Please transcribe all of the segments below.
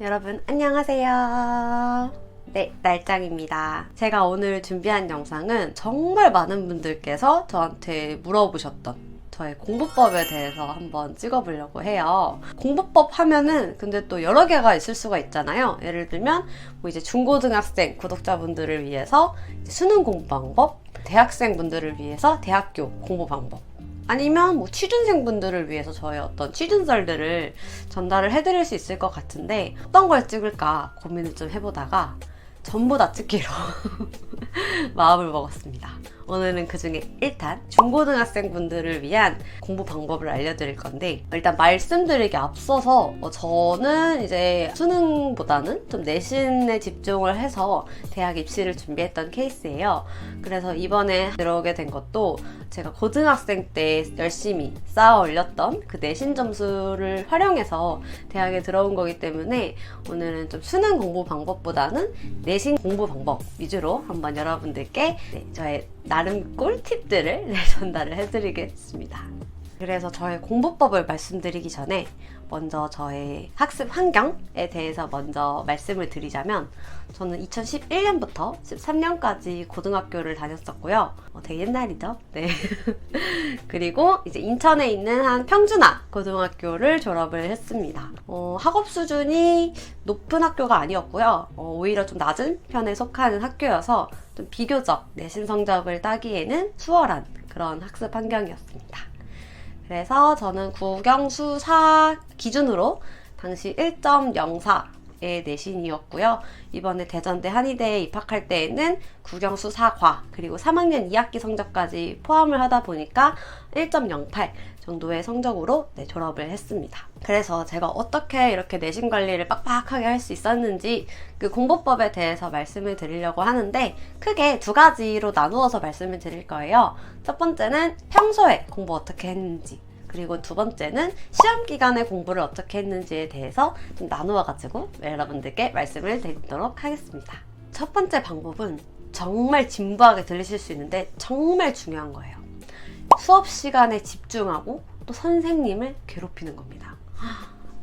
여러분 안녕하세요. 네, 날짱입니다. 제가 오늘 준비한 영상은 정말 많은 분들께서 저한테 물어보셨던 저의 공부법에 대해서 한번 찍어보려고 해요. 공부법 하면은 근데 또 여러 개가 있을 수가 있잖아요. 예를 들면 뭐 이제 중고등학생 구독자분들을 위해서 수능 공부 방법, 대학생분들을 위해서 대학교 공부 방법, 아니면 뭐 취준생분들을 위해서 저의 어떤 취준설들을 전달을 해드릴 수 있을 것 같은데 어떤 걸 찍을까 고민을 좀 해보다가 전부 다 찍기로 마음을 먹었습니다. 오늘은 그중에 1탄 중고등학생분들을 위한 공부 방법을 알려드릴 건데, 일단 말씀드리기 앞서서 저는 이제 수능보다는 좀 내신에 집중을 해서 대학 입시를 준비했던 케이스예요. 그래서 이번에 들어오게 된 것도 제가 고등학생 때 열심히 쌓아 올렸던 그 내신 점수를 활용해서 대학에 들어온 거기 때문에 오늘은 좀 수능 공부 방법보다는 내신 공부 방법 위주로 한번 여러분들께 저의 나름 꿀팁들을 전달을 해드리겠습니다. 그래서 저의 공부법을 말씀드리기 전에 먼저 저의 학습 환경에 대해서 먼저 말씀을 드리자면, 저는 2011년부터 13년까지 고등학교를 다녔었고요. 되게 옛날이죠? 네. 그리고 이제 인천에 있는 한 평준화 고등학교를 졸업을 했습니다. 학업 수준이 높은 학교가 아니었고요. 오히려 좀 낮은 편에 속하는 학교여서 좀 비교적 내신 성적을 따기에는 수월한 그런 학습 환경이었습니다. 그래서 저는 국영수 4 기준으로 당시 1.04의 내신이었고요. 이번에 대전대 한의대에 입학할 때에는 국영수 4과 그리고 3학년 2학기 성적까지 포함을 하다 보니까 1.08 정도의 성적으로 졸업을 했습니다. 그래서 제가 어떻게 이렇게 내신 관리를 빡빡하게 할 수 있었는지 그 공부법에 대해서 말씀을 드리려고 하는데, 크게 두 가지로 나누어서 말씀을 드릴 거예요. 첫 번째는 평소에 공부 어떻게 했는지, 그리고 두 번째는 시험 기간에 공부를 어떻게 했는지에 대해서 좀 나누어가지고 여러분들께 말씀을 드리도록 하겠습니다. 첫 번째 방법은 정말 진부하게 들리실 수 있는데 정말 중요한 거예요. 수업 시간에 집중하고 또 선생님을 괴롭히는 겁니다.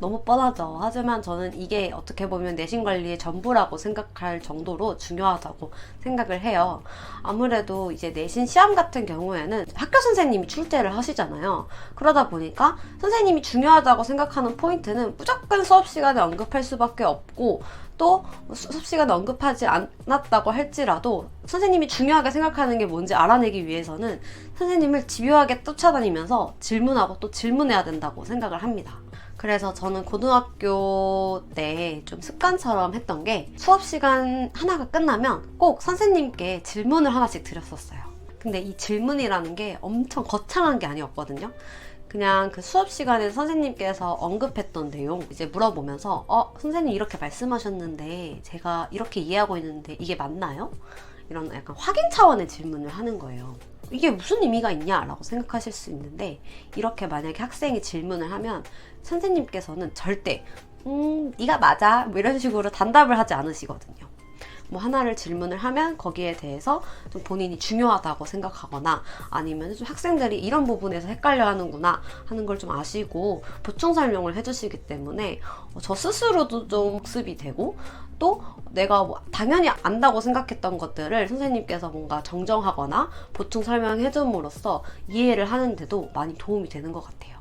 너무 뻔하죠. 하지만 저는 이게 어떻게 보면 내신 관리의 전부라고 생각할 정도로 중요하다고 생각을 해요. 아무래도 이제 내신 시험 같은 경우에는 학교 선생님이 출제를 하시잖아요. 그러다 보니까 선생님이 중요하다고 생각하는 포인트는 무조건 수업 시간에 언급할 수밖에 없고, 또 수업 시간에 언급하지 않았다고 할지라도 선생님이 중요하게 생각하는 게 뭔지 알아내기 위해서는 선생님을 집요하게 쫓아다니면서 질문하고 또 질문해야 된다고 생각을 합니다. 그래서 저는 고등학교 때 좀 습관처럼 했던 게, 수업 시간 하나가 끝나면 꼭 선생님께 질문을 하나씩 드렸었어요. 근데 이 질문이라는 게 엄청 거창한 게 아니었거든요. 그냥 그 수업 시간에 선생님께서 언급했던 내용 이제 물어보면서 선생님 이렇게 말씀하셨는데 제가 이렇게 이해하고 있는데 이게 맞나요? 이런 약간 확인 차원의 질문을 하는 거예요. 이게 무슨 의미가 있냐라고 생각하실 수 있는데, 이렇게 만약에 학생이 질문을 하면 선생님께서는 절대 네가 맞아 뭐 이런 식으로 단답을 하지 않으시거든요. 뭐 하나를 질문을 하면 거기에 대해서 좀 본인이 중요하다고 생각하거나, 아니면 좀 학생들이 이런 부분에서 헷갈려 하는구나 하는 걸 좀 아시고 보충 설명을 해주시기 때문에 저 스스로도 좀 학습이 되고, 또 내가 뭐 당연히 안다고 생각했던 것들을 선생님께서 뭔가 정정하거나 보충 설명해 줌으로써 이해를 하는데도 많이 도움이 되는 것 같아요.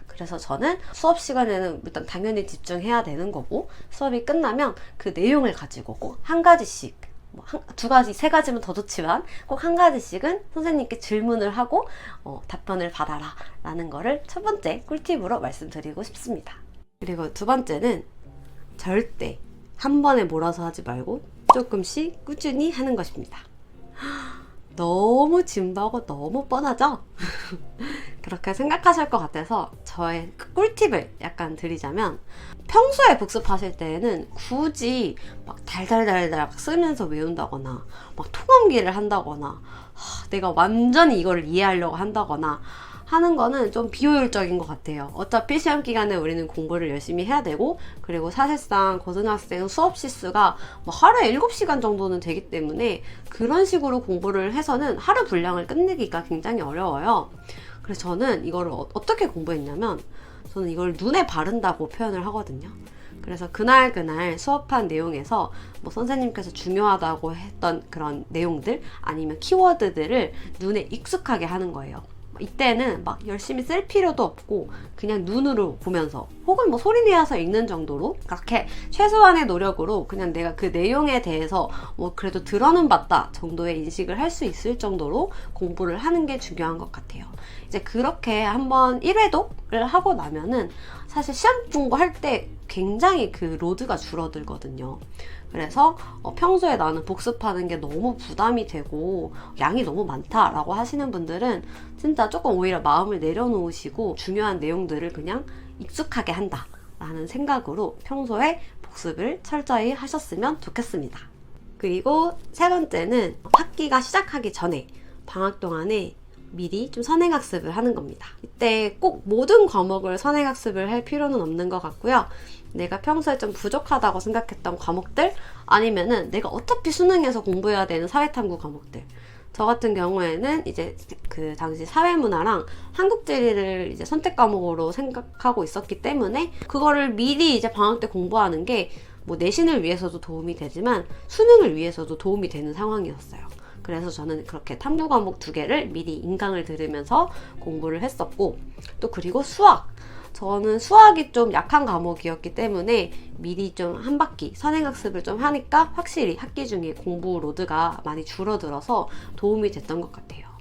그래서 저는 수업 시간에는 일단 당연히 집중해야 되는 거고, 수업이 끝나면 그 내용을 가지고 꼭 한 가지씩, 두 가지, 세 가지면 더 좋지만 꼭 한 가지씩은 선생님께 질문을 하고 답변을 받아라 라는 거를 첫 번째 꿀팁으로 말씀드리고 싶습니다. 그리고 두 번째는 절대 한 번에 몰아서 하지 말고 조금씩 꾸준히 하는 것입니다. 너무 진부하고 너무 뻔하죠? 그렇게 생각하실 것 같아서 저의 꿀팁을 약간 드리자면, 평소에 복습하실 때에는 굳이 막 달달달달 쓰면서 외운다거나 막 통암기를 한다거나 내가 완전히 이거를 이해하려고 한다거나 하는 거는 좀 비효율적인 것 같아요. 어차피 시험 기간에 우리는 공부를 열심히 해야 되고, 그리고 사실상 고등학생 수업 시수가 뭐 하루에 7시간 정도는 되기 때문에 그런 식으로 공부를 해서는 하루 분량을 끝내기가 굉장히 어려워요. 그래서 저는 이거를 어떻게 공부했냐면, 저는 이걸 눈에 바른다고 표현을 하거든요. 그래서 그날 수업한 내용에서 뭐 선생님께서 중요하다고 했던 그런 내용들 아니면 키워드들을 눈에 익숙하게 하는 거예요. 이때는 막 열심히 쓸 필요도 없고 그냥 눈으로 보면서 혹은 뭐 소리 내어서 읽는 정도로 그렇게 최소한의 노력으로 그냥 내가 그 내용에 대해서 뭐 그래도 들어는 봤다 정도의 인식을 할 수 있을 정도로 공부를 하는 게 중요한 것 같아요. 이제 그렇게 한번 1회독을 하고 나면은 사실 시험 공부할 때 굉장히 그 로드가 줄어들거든요. 그래서 평소에 나는 복습하는 게 너무 부담이 되고 양이 너무 많다라고 하시는 분들은 진짜 조금 오히려 마음을 내려놓으시고 중요한 내용들을 그냥 익숙하게 한다 라는 생각으로 평소에 복습을 철저히 하셨으면 좋겠습니다. 그리고 세 번째는 학기가 시작하기 전에 방학 동안에 미리 좀 선행학습을 하는 겁니다. 이때 꼭 모든 과목을 선행학습을 할 필요는 없는 것 같고요. 내가 평소에 좀 부족하다고 생각했던 과목들 아니면은 내가 어차피 수능에서 공부해야 되는 사회탐구 과목들, 저 같은 경우에는 이제 그 당시 사회문화랑 한국지리를 이제 선택 과목으로 생각하고 있었기 때문에 그거를 미리 이제 방학 때 공부하는 게 뭐 내신을 위해서도 도움이 되지만 수능을 위해서도 도움이 되는 상황이었어요. 그래서 저는 그렇게 탐구 과목 2개를 미리 인강을 들으면서 공부를 했었고, 또 그리고 수학. 저는 수학이 좀 약한 과목이었기 때문에 미리 좀 한 바퀴 선행학습을 좀 하니까 확실히 학기 중에 공부 로드가 많이 줄어들어서 도움이 됐던 것 같아요.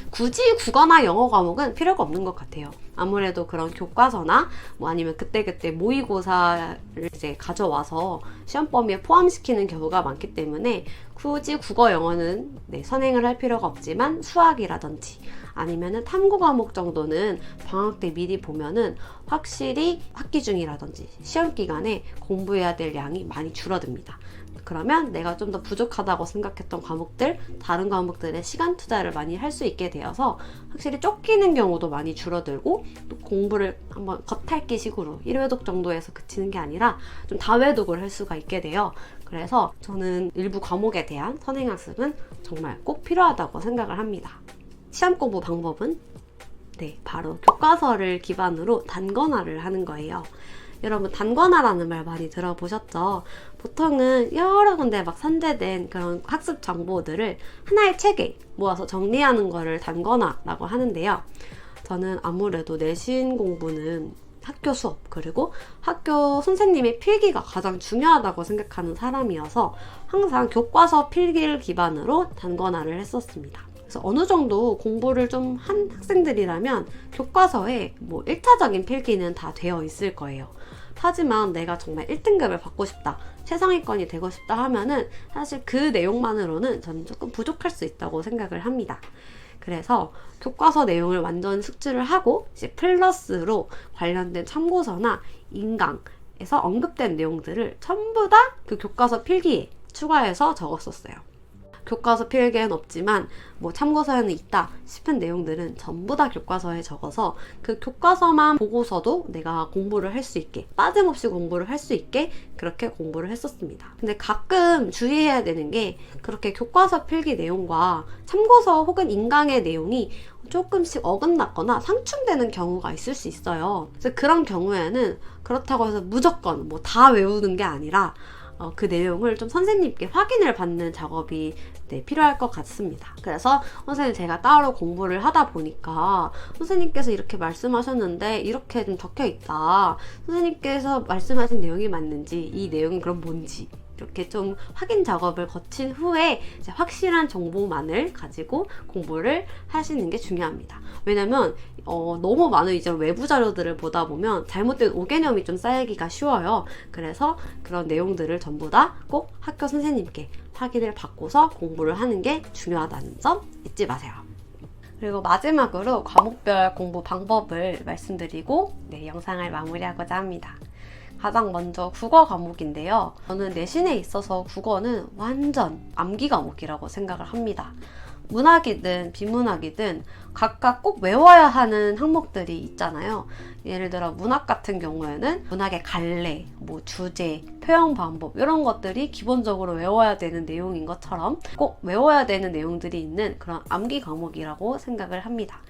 굳이 국어나 영어 과목은 필요가 없는 것 같아요. 아무래도 그런 교과서나 뭐 아니면 그때그때 모의고사를 이제 가져와서 시험 범위에 포함시키는 경우가 많기 때문에 굳이 국어, 영어는 선행을 할 필요가 없지만 수학이라든지 아니면은 탐구 과목 정도는 방학 때 미리 보면은 확실히 학기 중이라든지 시험 기간에 공부해야 될 양이 많이 줄어듭니다. 그러면 내가 좀 더 부족하다고 생각했던 과목들, 다른 과목들의 시간 투자를 많이 할 수 있게 되어서 확실히 쫓기는 경우도 많이 줄어들고 또 공부를 한번 겉핥기식으로 1회독 정도에서 그치는 게 아니라 좀 다회독을 할 수가 있게 돼요. 그래서 저는 일부 과목에 대한 선행학습은 정말 꼭 필요하다고 생각을 합니다. 시험 공부 방법은 바로 교과서를 기반으로 단권화를 하는 거예요. 여러분 단권화라는 말 많이 들어보셨죠? 보통은 여러 군데 막 산재된 그런 학습 정보들을 하나의 책에 모아서 정리하는 거를 단권화라고 하는데요. 저는 아무래도 내신 공부는 학교 수업 그리고 학교 선생님의 필기가 가장 중요하다고 생각하는 사람이어서 항상 교과서 필기를 기반으로 단권화를 했었습니다. 그래서 어느 정도 공부를 좀 한 학생들이라면 교과서에 뭐 1차적인 필기는 다 되어 있을 거예요. 하지만 내가 정말 1등급을 받고 싶다, 최상위권이 되고 싶다 하면은 사실 그 내용만으로는 저는 조금 부족할 수 있다고 생각을 합니다. 그래서 교과서 내용을 완전 숙지를 하고 이제 플러스로 관련된 참고서나 인강에서 언급된 내용들을 전부 다 그 교과서 필기에 추가해서 적었었어요. 교과서 필기에는 없지만 뭐 참고서에는 있다 싶은 내용들은 전부 다 교과서에 적어서 그 교과서만 보고서도 내가 공부를 할 수 있게, 빠짐없이 공부를 할 수 있게 그렇게 공부를 했었습니다. 근데 가끔 주의해야 되는 게 그렇게 교과서 필기 내용과 참고서 혹은 인강의 내용이 조금씩 어긋났거나 상충되는 경우가 있을 수 있어요. 그래서 그런 경우에는 그렇다고 해서 무조건 뭐 다 외우는 게 아니라 그 내용을 좀 선생님께 확인을 받는 작업이 필요할 것 같습니다. 그래서 선생님 제가 따로 공부를 하다 보니까 선생님께서 이렇게 말씀하셨는데 이렇게 좀 적혀 있다. 선생님께서 말씀하신 내용이 맞는지, 이 내용이 그럼 뭔지 이렇게 좀 확인 작업을 거친 후에 이제 확실한 정보만을 가지고 공부를 하시는 게 중요합니다. 왜냐면 너무 많은 이제 외부 자료들을 보다 보면 잘못된 오개념이 좀 쌓이기가 쉬워요. 그래서 그런 내용들을 전부 다 꼭 학교 선생님께 확인을 받고서 공부를 하는 게 중요하다는 점 잊지 마세요. 그리고 마지막으로 과목별 공부 방법을 말씀드리고 영상을 마무리하고자 합니다. 가장 먼저 국어 과목인데요. 저는 내신에 있어서 국어는 완전 암기 과목이라고 생각을 합니다. 문학이든 비문학이든 각각 꼭 외워야 하는 항목들이 있잖아요. 예를 들어 문학 같은 경우에는 문학의 갈래, 뭐 주제, 표현 방법 이런 것들이 기본적으로 외워야 되는 내용인 것처럼 꼭 외워야 되는 내용들이 있는 그런 암기 과목이라고 생각을 합니다.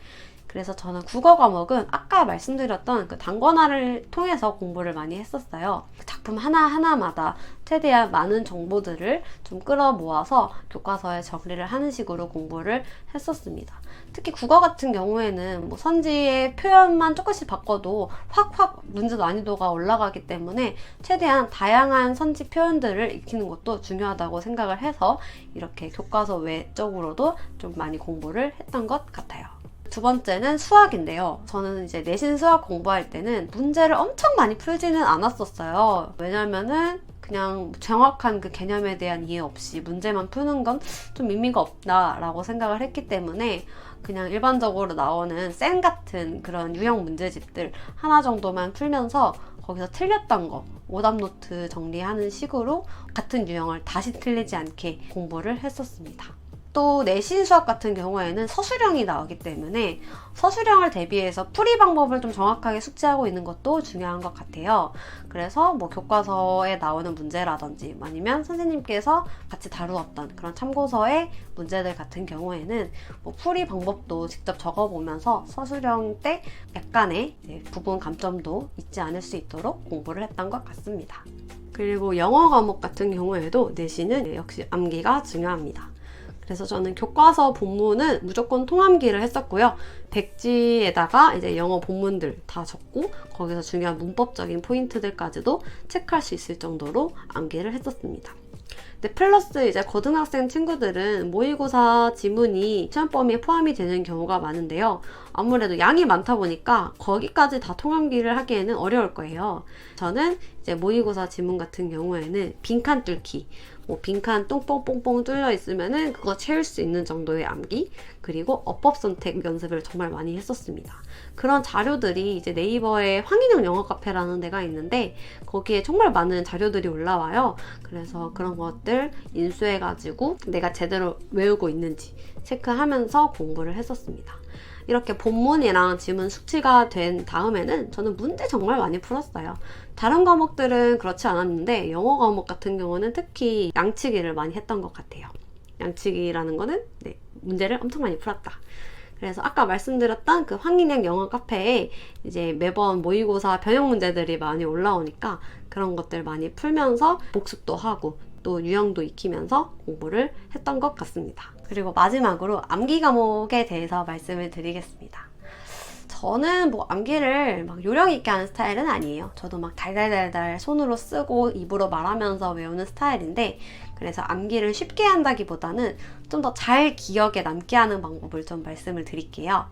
그래서 저는 국어 과목은 아까 말씀드렸던 그 단권화를 통해서 공부를 많이 했었어요. 작품 하나하나마다 최대한 많은 정보들을 좀 끌어 모아서 교과서에 정리를 하는 식으로 공부를 했었습니다. 특히 국어 같은 경우에는 뭐 선지의 표현만 조금씩 바꿔도 확 문제 난이도가 올라가기 때문에 최대한 다양한 선지 표현들을 익히는 것도 중요하다고 생각을 해서 이렇게 교과서 외적으로도 좀 많이 공부를 했던 것 같아요. 두 번째는 수학인데요. 저는 이제 내신 수학 공부할 때는 문제를 엄청 많이 풀지는 않았었어요. 왜냐면은 그냥 정확한 그 개념에 대한 이해 없이 문제만 푸는 건 좀 의미가 없다라고 생각을 했기 때문에 그냥 일반적으로 나오는 쌤 같은 그런 유형 문제집들 하나 정도만 풀면서 거기서 틀렸던 거 오답노트 정리하는 식으로 같은 유형을 다시 틀리지 않게 공부를 했었습니다. 또 내신 수학 같은 경우에는 서술형이 나오기 때문에 서술형을 대비해서 풀이 방법을 좀 정확하게 숙지하고 있는 것도 중요한 것 같아요. 그래서 뭐 교과서에 나오는 문제라든지 아니면 선생님께서 같이 다루었던 그런 참고서의 문제들 같은 경우에는 뭐 풀이 방법도 직접 적어보면서 서술형 때 약간의 부분 감점도 잊지 않을 수 있도록 공부를 했던 것 같습니다. 그리고 영어 과목 같은 경우에도 내신은 역시 암기가 중요합니다. 그래서 저는 교과서 본문은 무조건 통암기를 했었고요. 백지에다가 이제 영어 본문들 다 적고 거기서 중요한 문법적인 포인트들까지도 체크할 수 있을 정도로 암기를 했었습니다. 근데 플러스 이제 고등학생 친구들은 모의고사 지문이 시험 범위에 포함이 되는 경우가 많은데요. 아무래도 양이 많다 보니까 거기까지 다 통암기를 하기에는 어려울 거예요. 저는 이제 모의고사 지문 같은 경우에는 빈칸 뚫기, 뭐 빈칸 똥뽕뽕뽕 뚫려 있으면은 그거 채울 수 있는 정도의 암기, 그리고 어법 선택 연습을 정말 많이 했었습니다. 그런 자료들이 이제 네이버에 황인영 영어 카페라는 데가 있는데 거기에 정말 많은 자료들이 올라와요. 그래서 그런 것들 인수해가지고 내가 제대로 외우고 있는지 체크하면서 공부를 했었습니다. 이렇게 본문이랑 지문 숙지가 된 다음에는 저는 문제 정말 많이 풀었어요. 다른 과목들은 그렇지 않았는데 영어 과목 같은 경우는 특히 양치기를 많이 했던 것 같아요. 양치기라는 거는 문제를 엄청 많이 풀었다. 그래서 아까 말씀드렸던 그 황인영 영어 카페에 이제 매번 모의고사 변형 문제들이 많이 올라오니까 그런 것들 많이 풀면서 복습도 하고 또 유형도 익히면서 공부를 했던 것 같습니다. 그리고 마지막으로 암기 과목에 대해서 말씀을 드리겠습니다. 저는 뭐 암기를 막 요령 있게 하는 스타일은 아니에요. 저도 막 달달달달 손으로 쓰고 입으로 말하면서 외우는 스타일인데 그래서 암기를 쉽게 한다기보다는 좀 더 잘 기억에 남게 하는 방법을 좀 말씀을 드릴게요.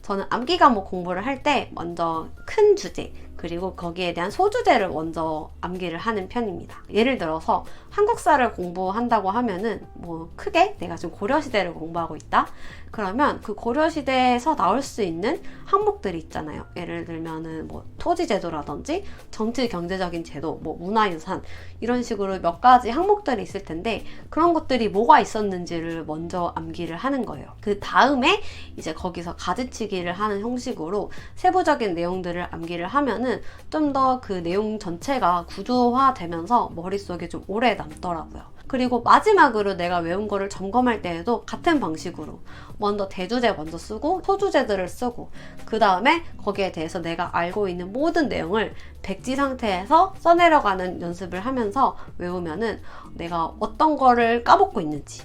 저는 암기 과목 공부를 할 때 먼저 큰 주제 그리고 거기에 대한 소주제를 먼저 암기를 하는 편입니다. 예를 들어서 한국사를 공부한다고 하면은 뭐 크게 내가 지금 고려시대를 공부하고 있다? 그러면 그 고려시대에서 나올 수 있는 항목들이 있잖아요. 예를 들면은 뭐 토지제도라든지 정치 경제적인 제도, 뭐 문화유산 이런 식으로 몇 가지 항목들이 있을 텐데 그런 것들이 뭐가 있었는지를 먼저 암기를 하는 거예요. 그 다음에 이제 거기서 가지치기를 하는 형식으로 세부적인 내용들을 암기를 하면은 좀 더 그 내용 전체가 구조화되면서 머릿속에 좀 오래 남더라고요. 그리고 마지막으로 내가 외운 거를 점검할 때에도 같은 방식으로 먼저 대주제 먼저 쓰고 소주제들을 쓰고 그 다음에 거기에 대해서 내가 알고 있는 모든 내용을 백지 상태에서 써내려가는 연습을 하면서 외우면은 내가 어떤 거를 까먹고 있는지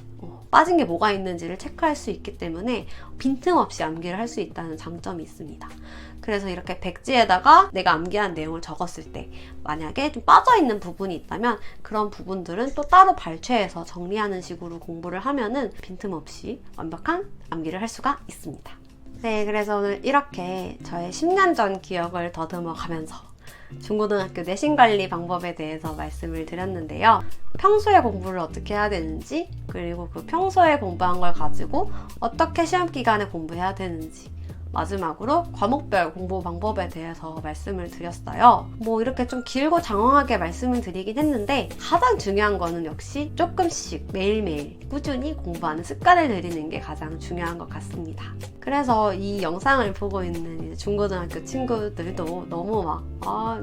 빠진 게 뭐가 있는지를 체크할 수 있기 때문에 빈틈없이 암기를 할 수 있다는 장점이 있습니다. 그래서 이렇게 백지에다가 내가 암기한 내용을 적었을 때 만약에 좀 빠져있는 부분이 있다면 그런 부분들은 또 따로 발췌해서 정리하는 식으로 공부를 하면은 빈틈없이 완벽한 암기를 할 수가 있습니다. 네, 그래서 오늘 이렇게 저의 10년 전 기억을 더듬어 가면서 중고등학교 내신관리 방법에 대해서 말씀을 드렸는데요. 평소에 공부를 어떻게 해야 되는지 그리고 그 평소에 공부한 걸 가지고 어떻게 시험 기간에 공부해야 되는지 마지막으로 과목별 공부 방법에 대해서 말씀을 드렸어요. 뭐 이렇게 좀 길고 장황하게 말씀을 드리긴 했는데 가장 중요한 거는 역시 조금씩 매일매일 꾸준히 공부하는 습관을 들이는 게 가장 중요한 것 같습니다. 그래서 이 영상을 보고 있는 중고등학교 친구들도 너무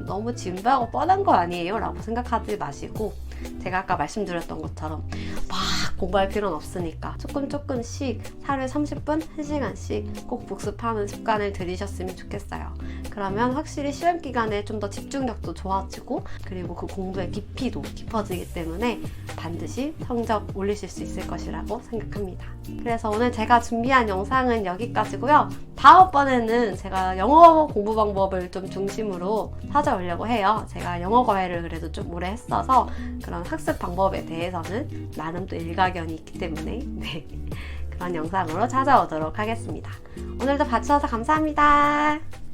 너무 진부하고 뻔한 거 아니에요? 라고 생각하지 마시고 제가 아까 말씀드렸던 것처럼 막 공부할 필요는 없으니까 조금씩 하루에 30분, 1시간씩 꼭 복습하는 습관을 들이셨으면 좋겠어요. 그러면 확실히 시험 기간에 좀 더 집중력도 좋아지고 그리고 그 공부의 깊이도 깊어지기 때문에 반드시 성적 올리실 수 있을 것이라고 생각합니다. 그래서 오늘 제가 준비한 영상은 여기까지고요. 다음번에는 제가 영어 공부 방법을 좀 중심으로 찾아오려고 해요. 제가 영어 과외를 그래도 좀 오래 했어서 그런 학습 방법에 대해서는 나름 또 일가견이 있기 때문에 네, 그런 영상으로 찾아오도록 하겠습니다. 오늘도 봐주셔서 감사합니다.